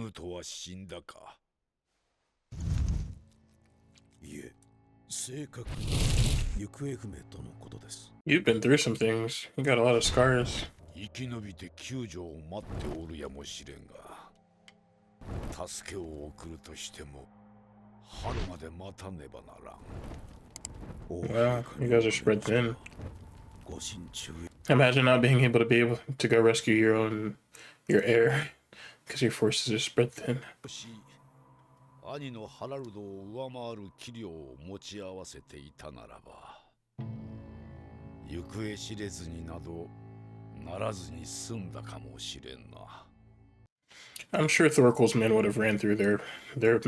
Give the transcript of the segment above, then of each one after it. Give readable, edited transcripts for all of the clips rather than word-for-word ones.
ヌートは死んだか。いえ、正確に行方不明とのことです。 You've been through some things. You got a lot of scars. 生き延びて救助を待っておるやもしれんが、助けを送るとしても春まで待たねばならん。 Well, you guys are spread thin. ご心中。 Imagine not being able to go rescue your heir because your forces are spread thin. 兄のハラルドを上回る器量を持ち合わせていたならば、行方知れずになどならずに済んだかもしれんな。 I'm sure Thorkel's men would have ran through their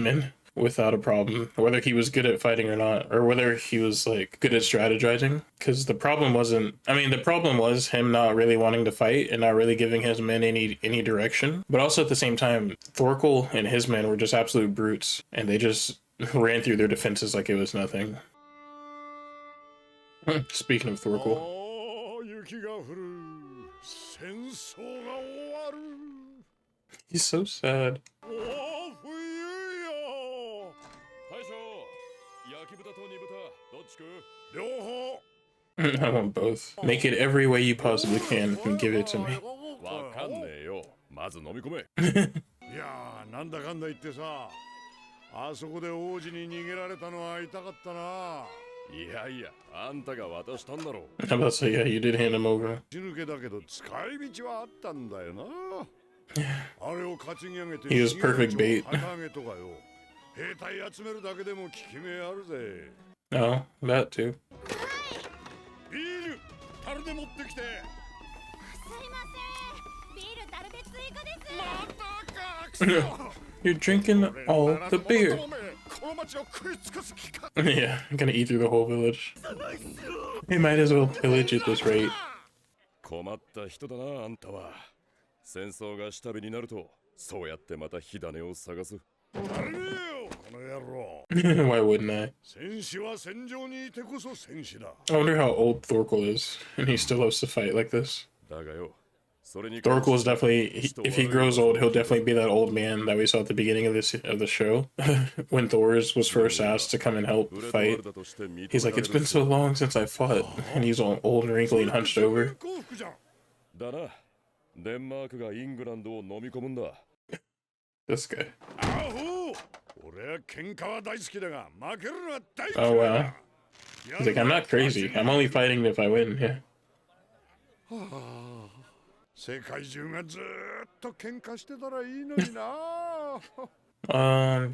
men without a problem, whether he was good at fighting or not, or whether he was like good at strategizing. Because the problem was him not really wanting to fight and not really giving his men any direction. But also at the same time, Thorkel and his men were just absolute brutes, and they just ran through their defenses like it was nothing. Speaking of Thorkel. He's so sad. I want both. Make it every way you possibly can and give it to me. まず飲み込め。いやー、なんだかんだ言ってさ、あそこで王子に逃げられたのは痛かったな。いやいや、あんたが渡したんだろう。I'm about to say, yeah, you did hand him over. 死ぬけだけど使い道はあったんだよな。あれを担ぎ上げて He was perfect bait. 旗揚げとかよ。兵隊集めるだけでも効き目あるぜ。 Oh, that too. ビール、樽で持ってきて。 You're drinking all the beer. Yeah, I'm gonna eat through the whole village. He might as well pillage at this rate. 困った人だな、あんたは。戦争が下火になると、そうやってまた火種を探す。 Why wouldn't I? I wonder how old Thorkel is, and he still loves to fight like this. Thorkel is definitely, if he grows old, he'll definitely be that old man that we saw at the beginning of the show, when Thor's was first asked to come and help fight. He's like, it's been so long since I fought, and he's all old and wrinkly and hunched over. This guy. Oh wow. He's like, I'm not crazy. I'm only fighting if I win. Yeah.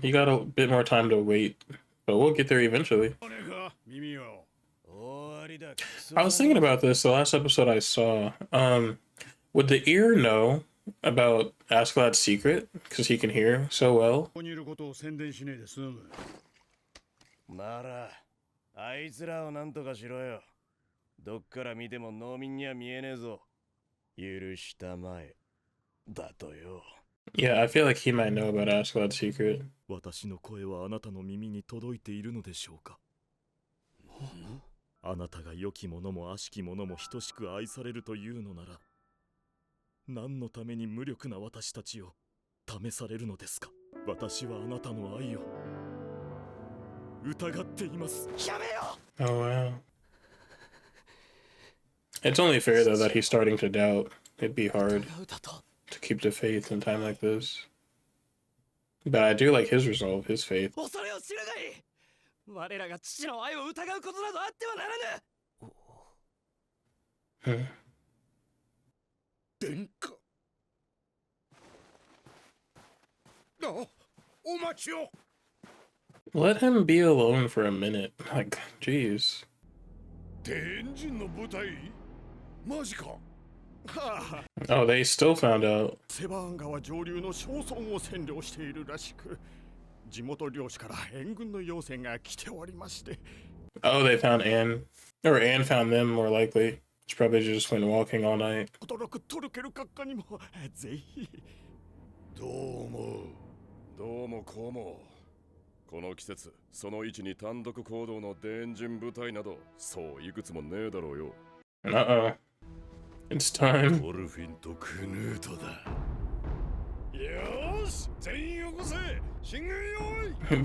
You got a bit more time to wait, but we'll get there eventually. I was thinking about this the last episode I saw. Would the ear know about Askeladd's secret because he can hear so well? Yeah, I feel like he might know about Askeladd's secret. 私の声はあなたの耳に届いているのでしょうか。あなたが良きものも悪しきものも等しく愛されるというのなら、何のために無力な私たちを試されるのですか。私はあなたの愛を疑っています。やめよ。 Oh wow. It's only fair though that he's starting to doubt. It'd be hard to keep the faith in time like this. But I do like his resolve, his faith. Huh. Let him be alone for a minute. Like, jeez. Oh, they still found out. Oh, they found Anne. Or Anne found them, more likely. She probably just went walking all night. この季節、その位置に単独行動のデンジン部隊など、そういくつもねえだろうよ。Uh-oh. It's time. トルフィンとクヌートだ。よ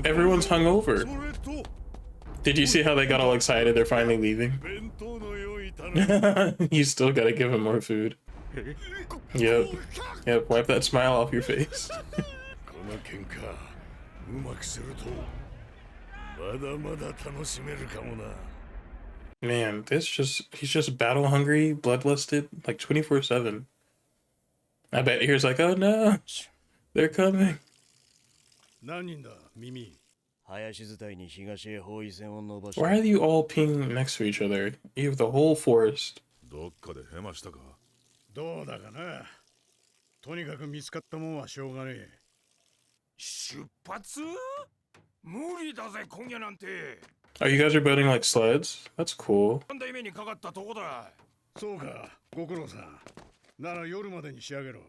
Everyone's hungover. Did you see how they got all excited? They're finally leaving. You still gotta give him more food. Yep. Yep, wipe that smile off your face. Man, he's just battle hungry, bloodlusted, like 24/7. I bet here's like, oh no, they're coming. Why are you all ping next to each other? You have the whole forest. どうだかな。とにかく見つかったもんはしょうがねえ。出発？無理だぜ今夜なんて。Oh, you guys are building like sleds? That's cool. 三代目にかかったとこだ。そうか、ご苦労さん。なら夜までに仕上げろ。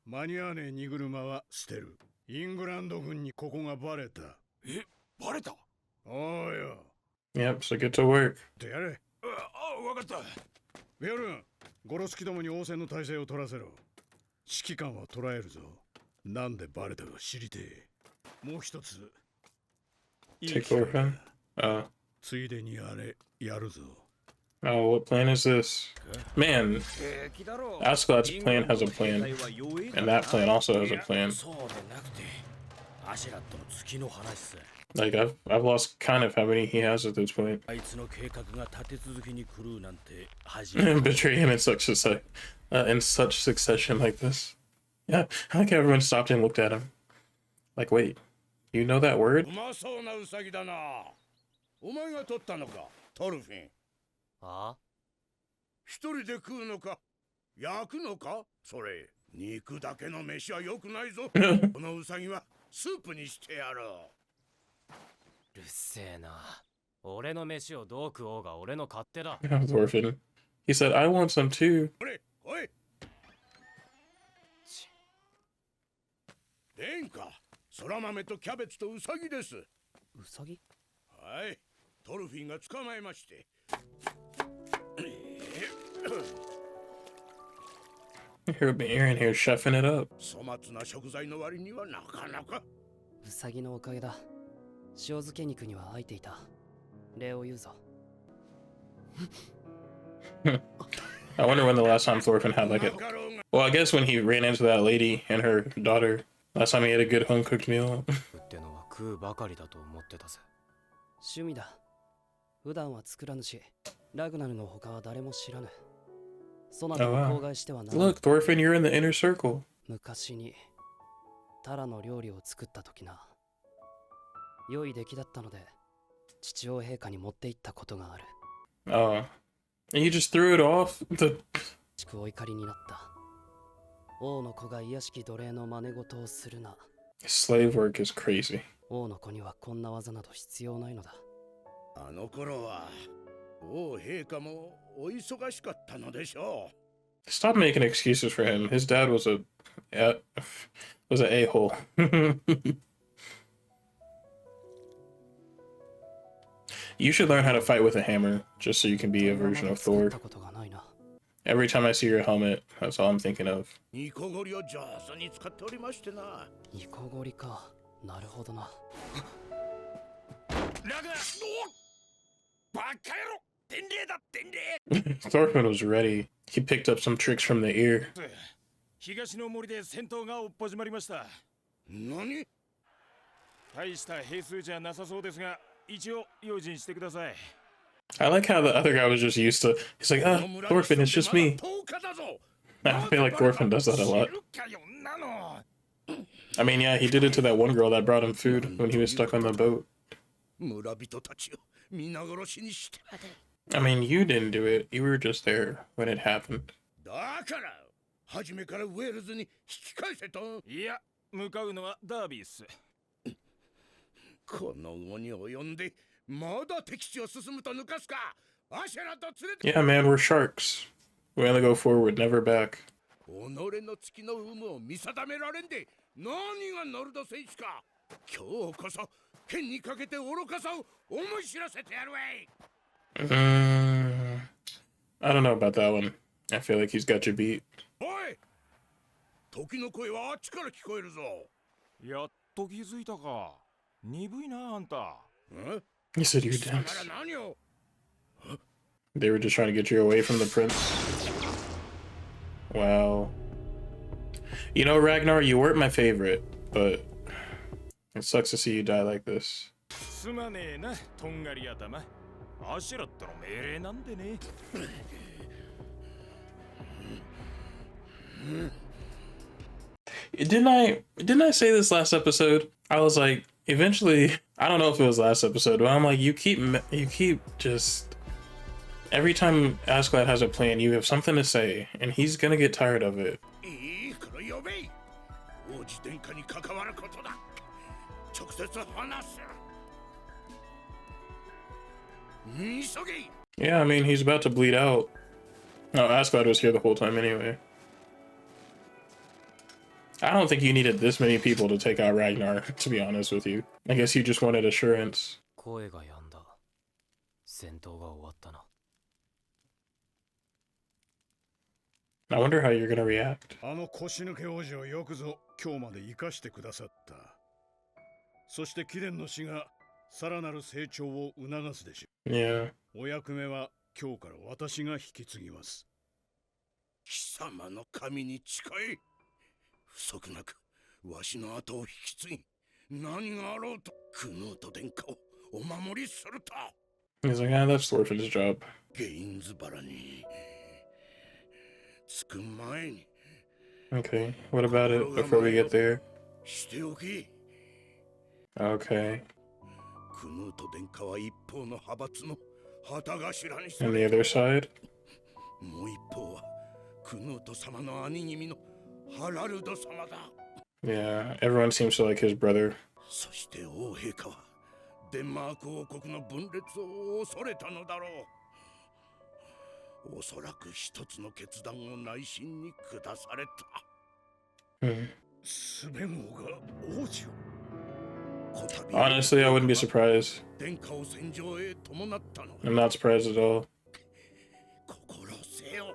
間に合わねえ荷車は捨てる。イングランド軍にここがバレた。え、バレた？おうよ。Yep, so get to work. ってやれ。あ、わかった。ベルン。ゴロスキどもに応戦の体制を取らせろ。指揮官は捕らえるぞ。なんでバレたか知りてえ。もう一つ。Take Thorfinn? ついでにあれやるぞ。Oh, what plan is this? Man, Askeladd's plan has a plan. And that plan also has a plan. Like, I've lost kind of how many he has at this point. Betray him in such succession like this. Yeah, I like how everyone stopped and looked at him. Like, wait, you know that word? ああ一人で食うのか焼くのかそれ肉だけの飯は良くないぞこのウサギはスープにしてやろううるせえな俺の飯をどう食おうが俺の勝手だ Thorfinn. He said, I want some too. おいおい殿下空豆とキャベツとウサギですウサギはいトルフィンが捕まえまして Aaron here chefing it up. 粗末な食材の割にはなかなかウサギのおかげだ塩漬け肉には空いていた礼を言うぞ I wonder when the last time Thorfinn had like a... Well, I guess when he ran into that lady and her daughter. Last time he had a good home-cooked meal. ってのは食うばかりだと思ってたぜ趣味だ普段は作らぬしラグナルの他は誰も知らぬそなたを口外してはならない Look, Thorfinn, you're in the inner circle. 昔にタラの料理を作った時な良い出来だったので父王陛下に持って行ったことがある Oh. And you just threw it off? お怒りになった王の子が卑しき奴隷の真似事をするな Slave work is crazy. 王の子にはこんな技など必要ないのだあの頃は王陛下もお忙しかったのでしょう Stop making excuses for him. His dad was an a-hole. You should learn how to fight with a hammer, just so you can be a version of Thor. Every time I see your helmet, that's all I'm thinking of. ニコゴリを上手に使っておりましてなニコゴリかなるほどなラグナバカ野郎伝令だ伝令 Thorfinn was ready. He picked up some tricks from the ear. 東の森で戦闘が始まりました何大した兵数じゃなさそうですが一応用心してください I like how the other guy was just used to. He's like, Thorfinn, it's just me. I feel like Thorfinn does that a lot. I mean, yeah, he did it to that one girl that brought him food when he was stuck on the boat. I mean, you didn't do it. You were just there when it happened. 初めからウェールズに引き返せといや向かうのはダービーっすこの後に及んでまだ敵地を進むと抜かすかアシェラと連れて Yeah, man, we're sharks. We only go forward, never back. 己の月の有無を見定められんで何がノルド戦士か今日こそ剣にかけて愚かさを思い知らせてやるわい I don't know about that one. I feel like he's got you beat. おい時の声はあっちから聞こえるぞやっと気づいたか。鈍いなあんた。You said you're 貴様 dense. ら何を They were just trying to get you away from the prince. Wow. You know, Ragnar, you weren't my favorite, but it sucks to see you die like this. すまねえな、とんがり頭。アシュラットの命令なんでね。Didn't I say this last episode? I was like, eventually, I don't know if it was last episode, but I'm like, you keep just every time Askeladd has a plan, you have something to say, and he's gonna get tired of it. いいから呼べ。王子殿下に関わることだ。直接話す。急げ。 Yeah, I mean, he's about to bleed out. No, Askeladd was here the whole time anyway. I don't think you needed this many people to take out Ragnar, to be honest with you. I guess you just wanted assurance. 声が止んだ。戦闘が終わったな。I wonder how you're gonna react. あの腰抜け王子をよくぞ今日まで生かしてくださった。そして貴殿の死がさらなる成長を促すでしょ Yeah. う。お役目は今日から私が引き継ぎます。貴様の神に誓い。不足なくわしの後を引き継ぎ。何があろうとクヌート殿下をお守りすると。 He's like, ah, that's Thorfinn's job. ゲインズ原に着く前に Okay, what about it before we get there? しておき。 Okay. クヌート殿下は一方の派閥の旗頭にさ And the れ、 other side? もう一方はクヌート様の兄君のハラルド様だ。 Yeah, everyone seems to like his brother. そして王陛下はデンマーク王国の分裂を恐れたのだろう。おそらく一つの決断を内心に下された。 Hmm. スベン王が王子を。 Honestly, I wouldn't be surprised. 殿下を戦場へ伴ったの。 I'm not surprised at all. 心せよ。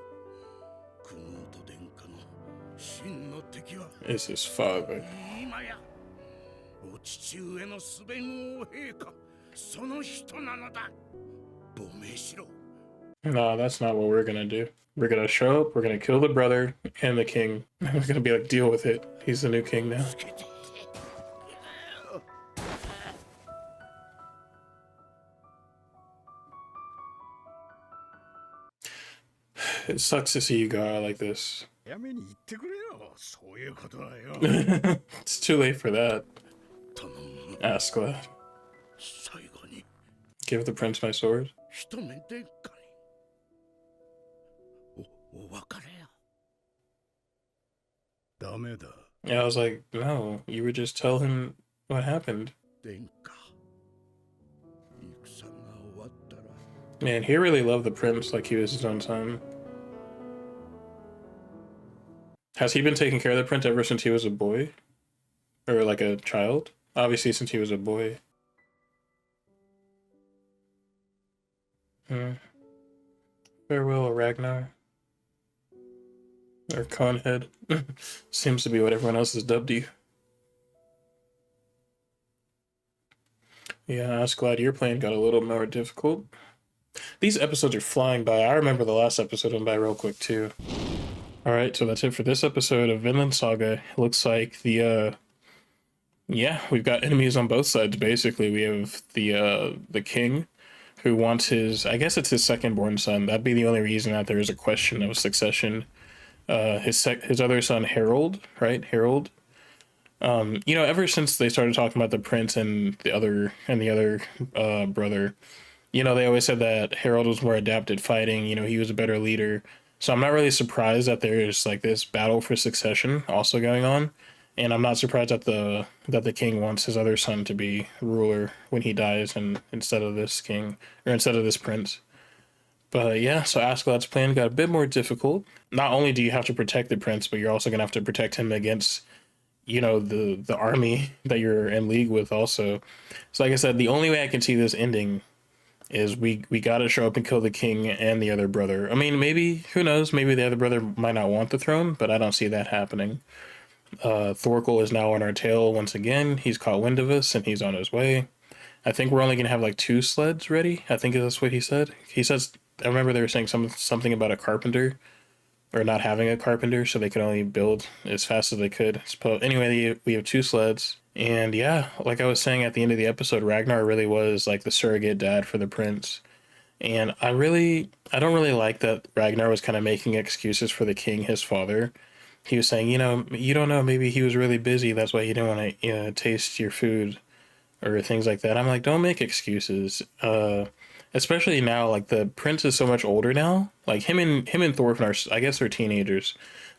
クヌート殿下の真の敵は It's his father. 今やお父上のスベン王陛下その人なのだ。亡命しろ。 No, that's not what we're gonna do. We're gonna show up, we're gonna kill the brother and the king. We're gonna be like, deal with it. He's the new king now. つけて。 It sucks to see you go out like this. やめに言ってくれよ。そういうことはよ。 It's too late for that. 頼む。 Askeladd. 最後に Give the prince my sword. 一目殿下にお別れや。ダメだ。 Yeah, I was like, no, you would just tell him what happened. 殿下。戦が終わったら。 Man, he really loved the prince like he was his own son. Has he been taking care of the prince ever since he was a boy? Or like a child? Obviously, since he was a boy. Farewell, Ragnar. Or Conhead. Seems to be what everyone else has dubbed you. Yeah, Askeladd, your plan got a little more difficult. These episodes are flying by. I remember the last episode went by real quick too. Alright, so that's it for this episode of Vinland Saga. It looks like yeah, we've got enemies on both sides basically. We have the king who wants his, I guess it's his second-born son. That'd be the only reason that there is a question of succession. His other son Harold, right? Harold. You know, ever since they started talking about the prince and the other brother, you know, they always said that Harold was more adept at fighting, you know, he was a better leader. So I'm not really surprised that there's like this battle for succession also going on. And I'm not surprised that the king wants his other son to be ruler when he dies and instead of this king, or instead of this prince. But yeah, so Askeladd's plan got a bit more difficult. Not only do you have to protect the prince, but you're also going to have to protect him against, you know, the army that you're in league with also. So like I said, the only way I can see this ending is we got to show up and kill the king and the other brother. I mean, maybe, who knows, maybe the other brother might not want the throne, but I don't see that happening. Thorkel is now on our tail once again. He's caught wind of us and he's on his way. I think we're only gonna have like 2 sleds ready. I think that's what he said. He says, I remember they were saying something about a carpenter, or not having a carpenter, so they could only build as fast as they could. So anyway, we have 2 sleds. And yeah, like I was saying at the end of the episode, Ragnar really was like the surrogate dad for the prince. And I don't really like that Ragnar was kind of making excuses for the king, his father. He was saying, you know, you don't know, maybe he was really busy. That's why he didn't want to, taste your food or things like that. I'm like, don't make excuses. Especially now, like the prince is so much older now. Like him and Thorfinn are, I guess they're teenagers,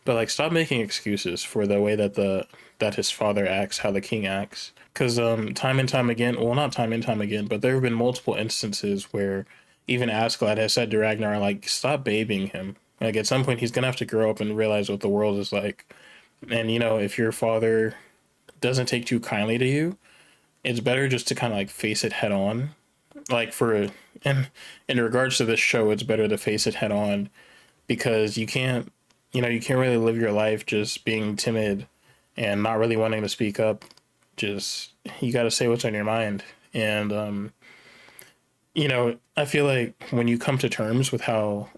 but like stop making excuses for the way that his father acts, how the king acts. Because time and time again, well, not time and time again, but there have been multiple instances where even Askeladd has said to Ragnar, like, stop babying him. Like at some point he's gonna have to grow up and realize what the world is like. And you know, if your father doesn't take too kindly to you, it's better just to kind of like face it head on. Like and in regards to this show, it's better to face it head on, because you can't really live your life just being timid and not really wanting to speak up. Just, you got to say what's on your mind. And I feel like when you come to terms with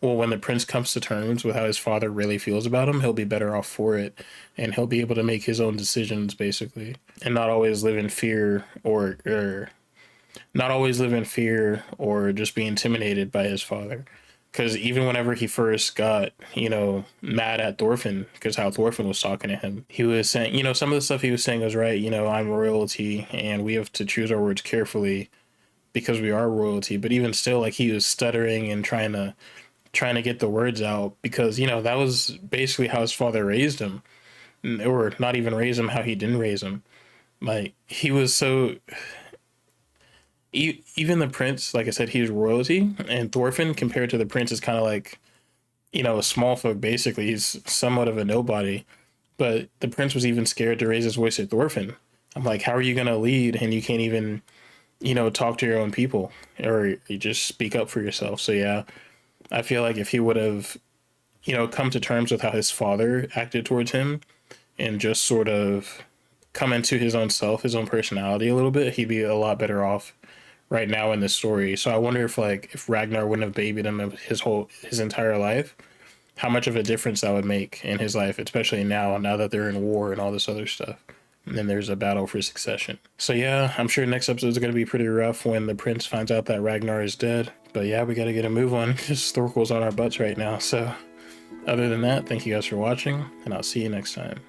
when the prince comes to terms with how his father really feels about him, he'll be better off for it, and he'll be able to make his own decisions basically, and not always live in fear or just be intimidated by his father. Because even whenever he first got, mad at Thorfinn, because how Thorfinn was talking to him, he was saying, some of the stuff he was saying was right. I'm royalty and we have to choose our words carefully because we are royalty. But even still, like, he was stuttering and trying to get the words out, because, that was basically how his father raised him, or not even raised him, how he didn't raise him. Like, he was so... Even the prince, like I said, he's royalty, and Thorfinn, compared to the prince, is kind of like, a small folk, basically. He's somewhat of a nobody, but the prince was even scared to raise his voice at Thorfinn. I'm like, how are you going to lead and you can't even, talk to your own people, or you just speak up for yourself? So yeah, I feel like if he would have, come to terms with how his father acted towards him and just sort of come into his own self, his own personality a little bit, he'd be a lot better off right now in this story. So I wonder if Ragnar wouldn't have babied him his entire life, how much of a difference that would make in his life, especially now that they're in war and all this other stuff. And then there's a battle for succession. So yeah, I'm sure next episode is going to be pretty rough when the prince finds out that Ragnar is dead. But yeah, we got to get a move on because Thorkel's on our butts right now. So other than that, thank you guys for watching, and I'll see you next time.